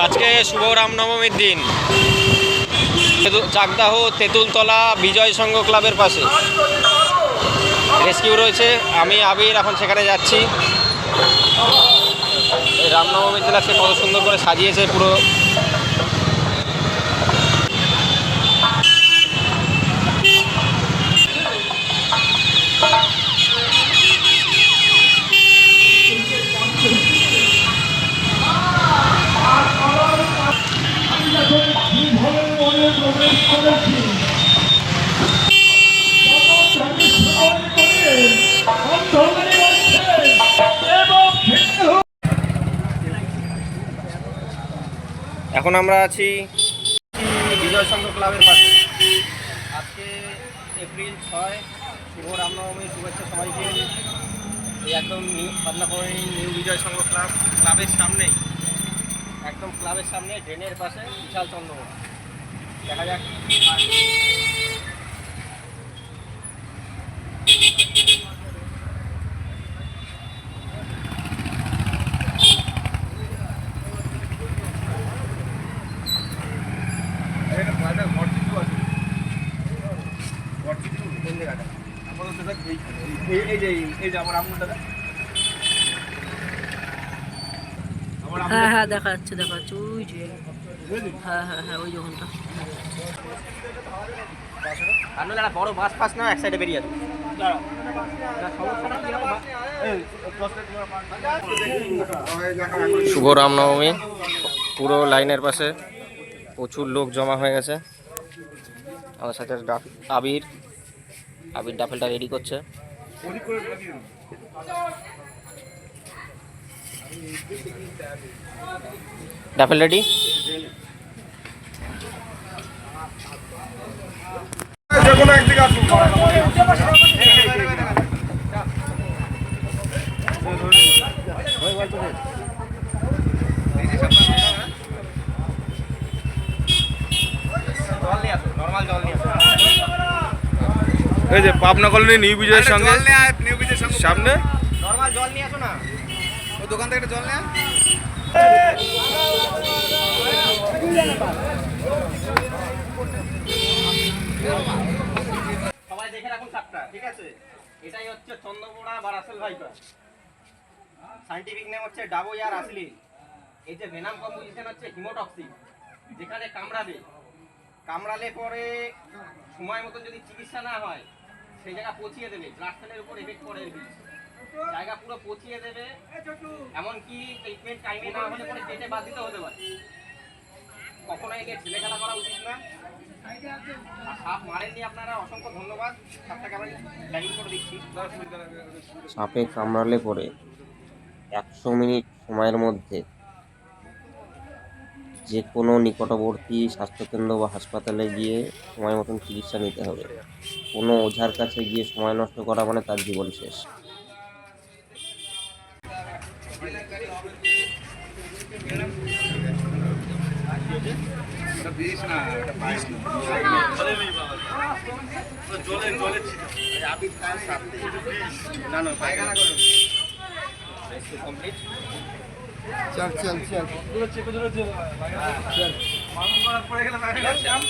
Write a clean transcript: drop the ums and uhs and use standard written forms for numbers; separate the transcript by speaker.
Speaker 1: আজকে শুভ রামনবমীর দিন চাকদাহ তেঁতুলতলা বিজয় সংঘ ক্লাবের পাশে রেস্কিউ রয়েছে। আমি আবির এখন সেখানে যাচ্ছি। রামনবমীর দিন আজকে কত সুন্দর করে সাজিয়েছে পুরো। এখন আমরা আছি বিজয় সংঘ ক্লাবের পাশে। আজকে এপ্রিল 6, শুভ রামনবমীর শুভেচ্ছা সবাইকে। এই একদম ভাবনাপুরি নিউ বিজয় সংঘ ক্লাবের সামনেই, একদম ক্লাবের সামনে ড্রেনের পাশে বিশাল চন্দ্রমোহন দেখা যাক।
Speaker 2: হ্যাঁ হ্যাঁ দেখা যাচ্ছে ওই যে হ্যাঁ হ্যাঁ হ্যাঁ ওই দোকানটা।
Speaker 1: আপনারা বড় বাস ফাস না এক সাইডে বেরিয়ে আছে। শুভ রামনবমী, পুরো লাইনের পাশে প্রচুর লোক জমা হয়ে গেছে। আমার সাথে আবির ডাফেলটা রেডি করছে। Duffel ready.
Speaker 3: এই যে পাবনা কলোনি নিউ বিজয়ের সঙ্গে সামনে
Speaker 1: নরমাল জল নিয়ে আসো না,
Speaker 3: ওই দোকান থেকে একটা জল নিয়ে
Speaker 1: সবাই দেখে রাখুন সাপটা, ঠিক আছে? এটাই হচ্ছে চন্দ্রপোড়া বা রাসেল ভাইপার। সাইন্টিফিক নেম হচ্ছে ডাবোয়ার আসলি। এই যে ভেনাম কম্পোজিশন হচ্ছে হিমোটক্সিক। যেখানে কামড়ালে পরে সময় মতো যদি চিকিৎসা না হয় সেই জায়গা পচিয়ে দেবে। ব্লাড সেলের উপর এফেক্ট করে জায়গা পুরো পচিয়ে দেবে। এমনকি ট্রিটমেন্ট টাইমে না হলে পরে পেটে বাদ দিতে হতে পারে। কখনো একে ছেলে খেলা করা উচিত না। আর সাপ মারেননি আপনারা, অসংখ্য ধন্যবাদ। সাপটাকে আমরা ব্যাগিং করে দিচ্ছি। সাপে কামড়ালে পরে 100 মিনিট সময়ের মধ্যে যে কোনো নিকটবর্তী স্বাস্থ্যকেন্দ্র বা হাসপাতালে গিয়ে সময় মতন চিকিৎসা নিতে হবে। কোনো ওঝার কাছে গিয়ে সময় নষ্ট করা মানে তার জীবন শেষ।
Speaker 3: চল